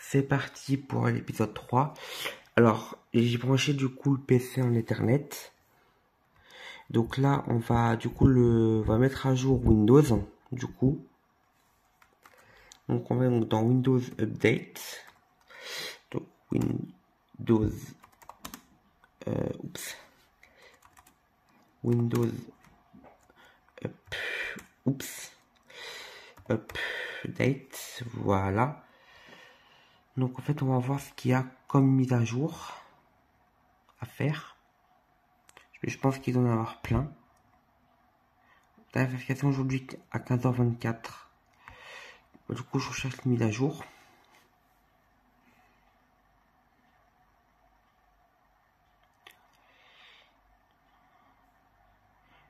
C'est parti pour l'épisode 3. Alors, j'ai branché du coup le PC en Ethernet. Donc là, on va mettre à jour Windows, du coup. Donc on va donc dans Windows Update. Donc Windows Windows Update, voilà. Donc en fait, on va voir ce qu'il y a comme mise à jour à faire. Je pense qu'ils vont en avoir plein. La vérification aujourd'hui à 15h24. Du coup, je recherche les mises à jour.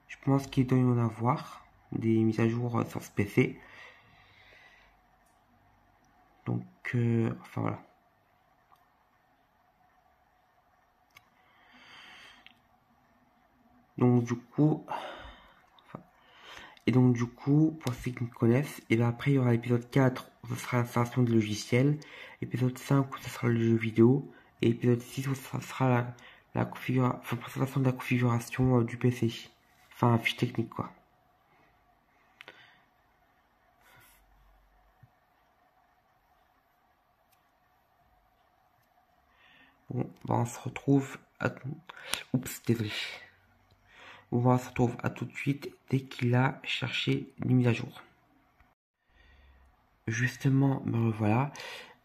Je pense qu'il doit y en avoir des mises à jour sur ce PC. Donc, enfin voilà. Donc du coup, pour ceux qui me connaissent, et bien après il y aura l'épisode 4 où ce sera l'installation de logiciels, épisode 5 où ce sera le jeu vidéo, et épisode 6 où ce sera la présentation de la configuration du PC. Enfin, fiche technique quoi. Bon, bah on se retrouve à... Oups, désolé. On se retrouve à tout de suite dès qu'il a cherché une mise à jour. Justement, me revoilà.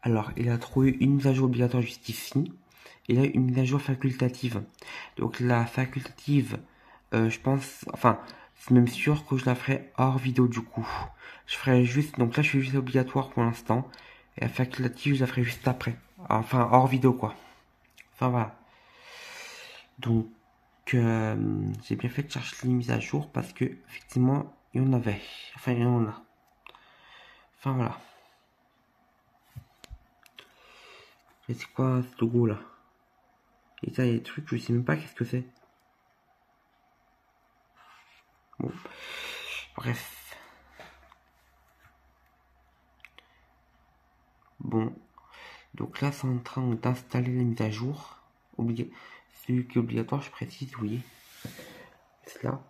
Alors, il a trouvé une mise à jour obligatoire juste ici. Et là, une mise à jour facultative. Donc, la facultative, je pense, enfin, c'est même sûr que je la ferai hors vidéo du coup. Je ferai juste, donc là, je fais juste obligatoire pour l'instant. Et la facultative, je la ferai juste après. Enfin, hors vidéo quoi. Enfin, voilà. Donc, j'ai bien fait de chercher les mises à jour parce que, effectivement, il y en avait. Enfin, il y en a. Enfin, voilà. Et c'est quoi ce logo là? Et ça, il y a des trucs, je sais même pas qu'est-ce que c'est. Bon, bref. Bon, donc là, c'est en train d'installer la mise à jour. Celui qui est obligatoire, je précise, oui. C'est là.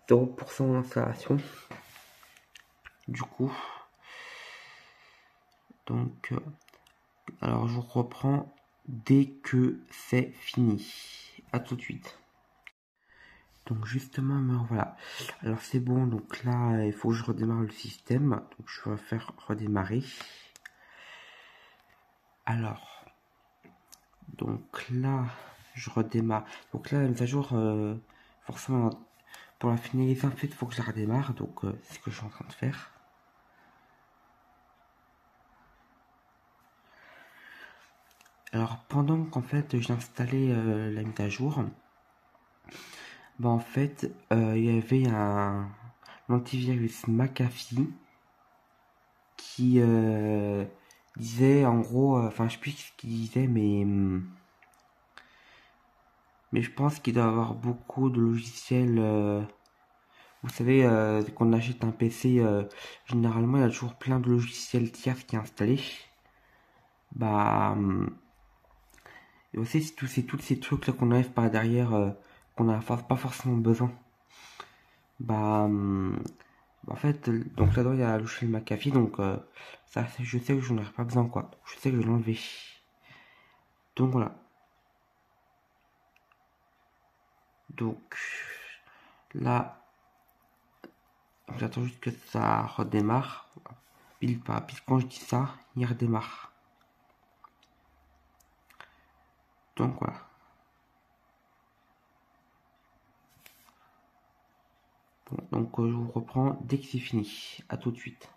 0% d'installation. Du coup. Donc, alors je reprends dès que c'est fini. À tout de suite. Donc justement, me voilà. Alors c'est bon, donc là, il faut que je redémarre le système. Donc je vais faire redémarrer. Alors, donc là, je redémarre. Donc là, la mise à jour, forcément, pour la finaliser, en fait, il faut que je la redémarre. Donc c'est ce que je suis en train de faire. Alors pendant qu'en fait j'installais la mise à jour, bah en fait il y avait un antivirus McAfee qui disait en gros, enfin je sais plus ce qu'il disait, mais je pense qu'il doit y avoir beaucoup de logiciels. Vous savez, quand on achète un PC, généralement il y a toujours plein de logiciels tiers qui est installé. Bah et aussi c'est tous ces trucs là qu'on arrive par derrière, qu'on n'a pas forcément besoin. Bah, en fait, donc là-dedans il y a le logiciel McAfee, donc ça je sais que je n'en aurai pas besoin quoi. Je sais que je vais l'enlever. Donc voilà. Donc là, j'attends juste que ça redémarre. Pile quand je dis ça, il redémarre. Donc voilà. Bon, donc je vous reprends dès que c'est fini. À tout de suite.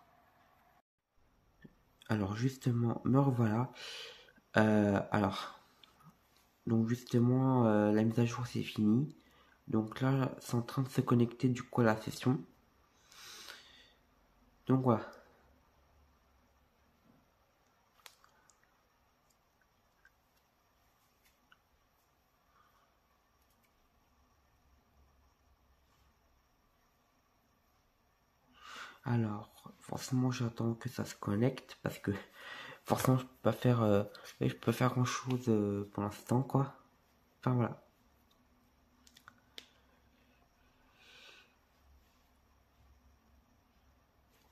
Alors justement, me revoilà. Alors, donc justement, la mise à jour c'est fini. Donc là, c'est en train de se connecter du coup à la session. Donc voilà. Alors, forcément, j'attends que ça se connecte parce que forcément, je peux pas faire grand chose pour l'instant, quoi. Enfin, voilà.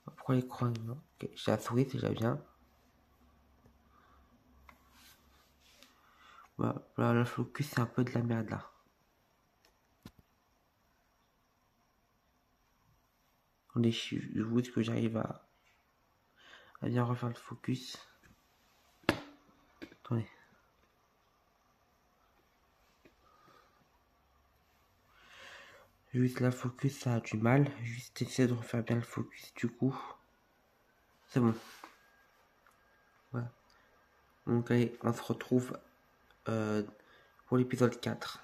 Pourquoi l'écran non okay, j'ai la souris, c'est déjà bien. Voilà, voilà, le focus, c'est un peu de la merde là. Attendez, je vous dis que j'arrive à bien refaire le focus. Attendez. Juste la focus, ça a du mal. Juste essayer de refaire bien le focus du coup. C'est bon. Voilà. Donc allez, on se retrouve pour l'épisode 4.